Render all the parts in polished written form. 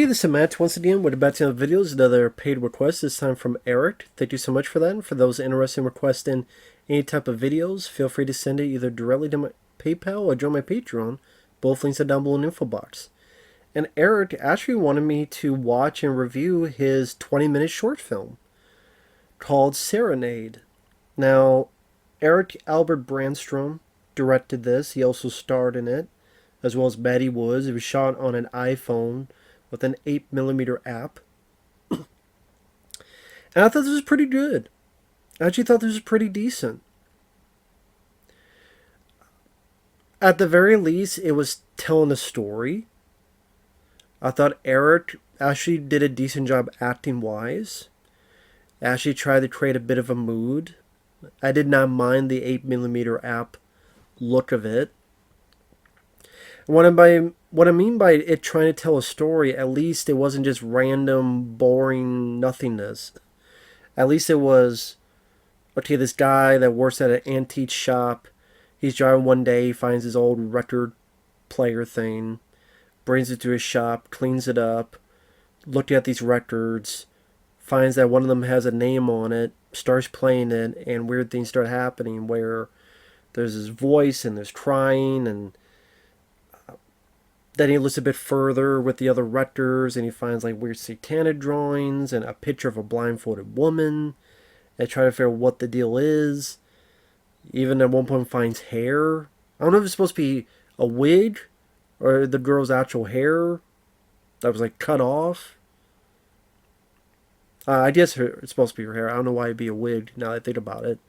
this is Matt once again with back to the videos. Another paid request, this time from Eric. Thank you so much for that. And for those interested in requesting any type of videos, feel free to send it either directly to my PayPal or join my Patreon. Both links are down below in the info box. And Eric actually wanted me to watch and review his 20-minute short film called Serenade. Now, Eric Albert Brandstrom directed this. He also starred in it, as well as Betty Woods. It was shot on an iPhone with an 8mm app. And I thought this was pretty good. I actually thought this was pretty decent. At the very least, it was telling a story. I thought Eric actually did a decent job acting-wise. Actually tried to create a bit of a mood. I did not mind the 8mm app look of it. What I mean by it trying to tell a story, at least it wasn't just random, boring nothingness. At least it was, okay, this guy that works at an antique shop, he's driving one day, he finds his old record player thing, brings it to his shop, cleans it up, looking at these records, finds that one of them has a name on it, starts playing it, and weird things start happening where there's his voice and there's crying, and then he looks a bit further with the other records and he finds like weird satanic drawings and a picture of a blindfolded woman and try to figure out what the deal is. Even at one point finds hair. I don't know if it's supposed to be a wig or the girl's actual hair that was like cut off. I guess it's supposed to be her hair. I don't know why it'd be a wig now that I think about it.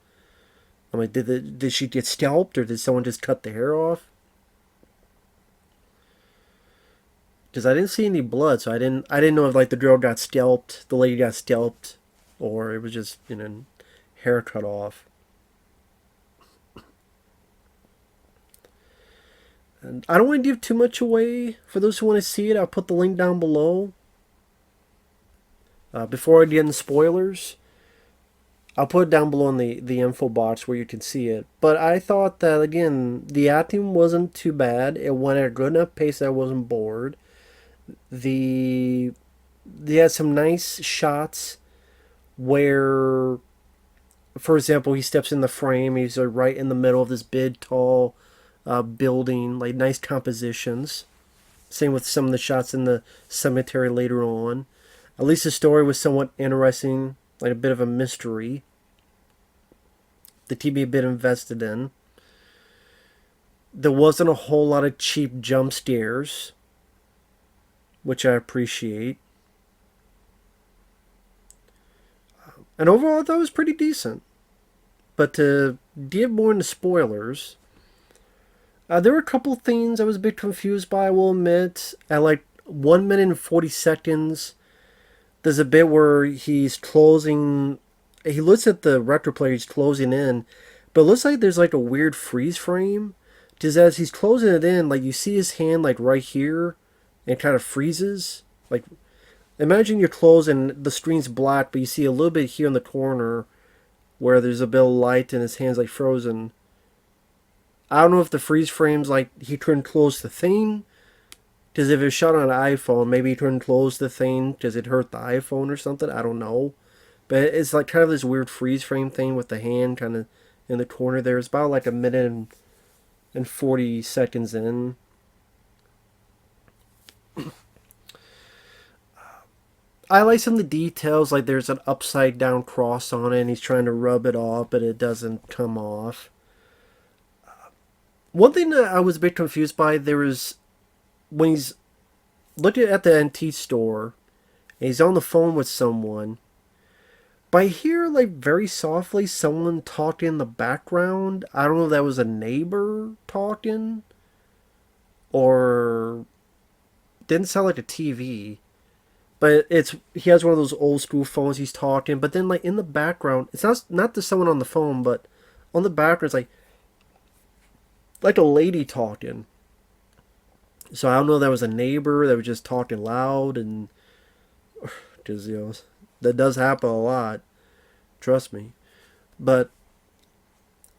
I'm like, did she get scalped or did someone just cut the hair off? Because I didn't see any blood, so I didn't know if like the girl got scalped, the lady got scalped, or it was just, hair cut off. And I don't want to give too much away. For those who want to see it, I'll put the link down below. Before I get into spoilers, I'll put it down below in the info box where you can see it. But I thought that, again, the acting wasn't too bad. It went at a good enough pace that I wasn't bored. They had some nice shots where, for example, he steps in the frame. He's right in the middle of this big, tall building. Like, nice compositions. Same with some of the shots in the cemetery later on. At least the story was somewhat interesting. Like a bit of a mystery to be a bit invested in. There wasn't a whole lot of cheap jump scares, which I appreciate. And overall, I thought it was pretty decent. But to give more into spoilers, there were a couple things I was a bit confused by, I will admit. At like 1 minute and 40 seconds, there's a bit where he's closing. He looks at the record player, he's closing in. But it looks like there's like a weird freeze frame. Just as he's closing it in, like you see his hand like right here. And it kind of freezes. Like, imagine you're closed and the screen's black, but you see a little bit here in the corner where there's a bit of light and his hand's like frozen. I don't know if the freeze frame's like he couldn't close the thing. Because if it was shot on an iPhone, maybe he couldn't close the thing because it hurt the iPhone or something. I don't know. But it's like kind of this weird freeze frame thing with the hand kind of in the corner there. It's about like 1 minute and 40 seconds in. I like some of the details, like there's an upside down cross on it and he's trying to rub it off, but it doesn't come off. One thing that I was a bit confused by, there was, when he's looking at the antique store, and he's on the phone with someone, but I hear, like, very softly someone talking in the background. I don't know if that was a neighbor talking, or didn't sound like a TV. But he has one of those old school phones, he's talking, but then like in the background, it's not to someone on the phone, but on the background it's like a lady talking. So I don't know if that was a neighbor that was just talking loud, and because that does happen a lot, trust me. But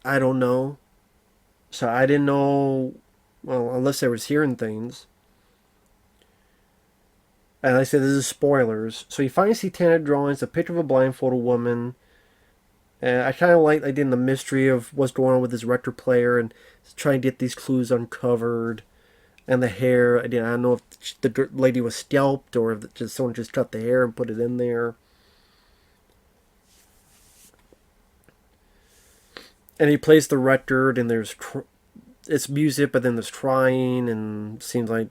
I don't know. So I didn't know, well, unless I was hearing things. And like I said, this is spoilers. So he finds satanic drawings, a picture of a blindfolded woman. And I kind of like I did the mystery of what's going on with this record player and trying to get these clues uncovered. And the hair, I don't know if the lady was scalped or if just someone just cut the hair and put it in there. And he plays the record, and it's music, but then there's crying, and seems like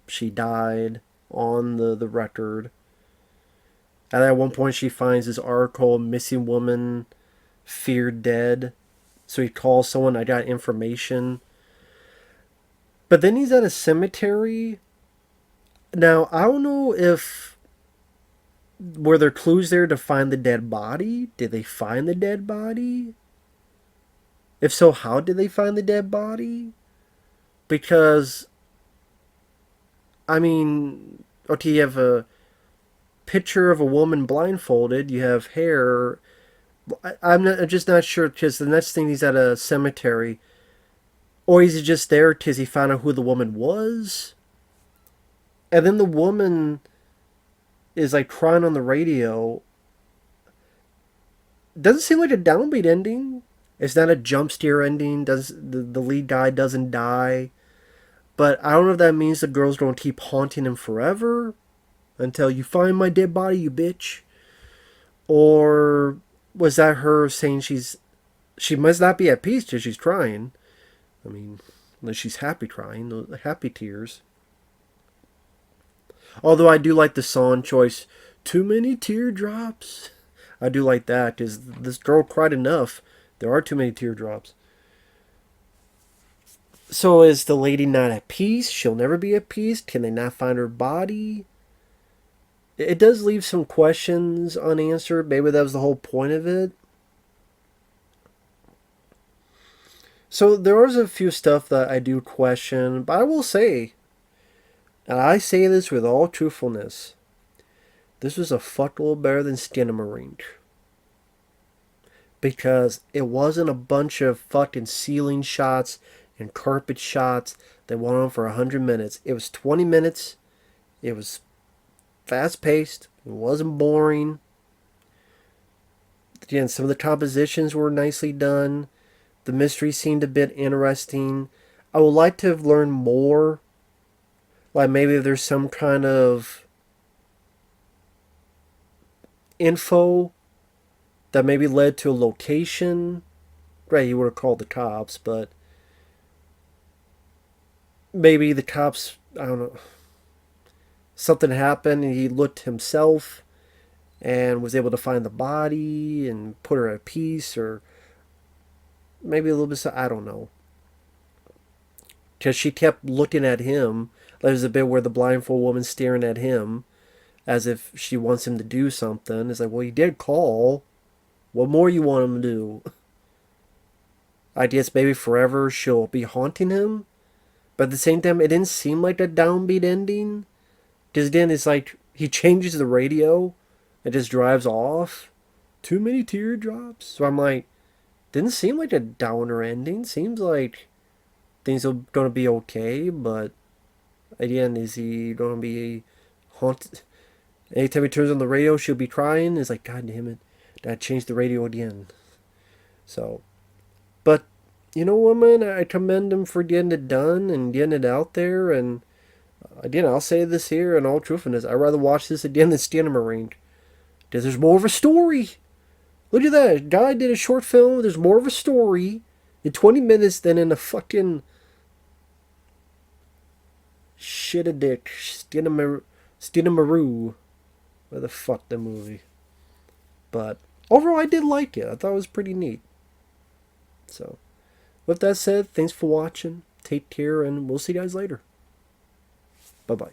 she died on the record. And at one point, she finds this article, "Missing Woman Feared Dead." So he calls someone, "I got information." But then he's at a cemetery. Now, I don't know if were there clues there to find the dead body? Did they find the dead body? If so, how did they find the dead body? Because, I mean, okay, you have a picture of a woman blindfolded, you have hair. I'm just not sure, because the next thing he's at a cemetery. Or is he just there because he found out who the woman was? And then the woman is like crying on the radio. Doesn't seem like a downbeat ending. It's not a jump scare ending. Does the lead guy doesn't die? But I don't know if that means the girl's going to keep haunting him forever until you find my dead body, you bitch. Or was that her saying she must not be at peace because she's crying? I mean, unless she's happy crying, the happy tears. Although I do like the song choice, "Too Many Teardrops." I do like that because this girl cried enough. There are too many teardrops. So is the lady not at peace? She'll never be at peace? Can they not find her body? It does leave some questions unanswered. Maybe that was the whole point of it. So there was a few stuff that I do question, but I will say, and I say this with all truthfulness, this was a fuckload better than Skinamarink. Because it wasn't a bunch of fucking ceiling shots and carpet shots that went on for 100 minutes. It was 20 minutes. It was fast paced. It wasn't boring. Again, some of the compositions were nicely done. The mystery seemed a bit interesting. I would like to have learned more. Like maybe there's some kind of info that maybe led to a location. Right, you would have called the cops, but maybe the cops, I don't know, something happened and he looked himself and was able to find the body and put her at peace, or maybe a little bit, I don't know. Because she kept looking at him. There's a bit where the blindfold woman's staring at him as if she wants him to do something. It's like, well, he did call. What more you want him to do? I guess maybe forever she'll be haunting him. But at the same time, it didn't seem like a downbeat ending. Because then it's like he changes the radio and just drives off. Too many teardrops. So I'm like, didn't seem like a downer ending. Seems like things are going to be okay. But again, is he going to be haunted? Anytime he turns on the radio, she'll be crying. It's like, God damn it. Dad changed the radio again. So, but, you know, woman, I commend him for getting it done and getting it out there. And again, I'll say this here in all truthfulness. I'd rather watch this again than Skinamarink. Because there's more of a story. Look at that. Guy did a short film. There's more of a story in 20 minutes than in a fucking shit a dick. Skinamaroo. Where the fuck the movie. But overall, I did like it. I thought it was pretty neat. So, with that said, thanks for watching. Take care, and we'll see you guys later. Bye-bye.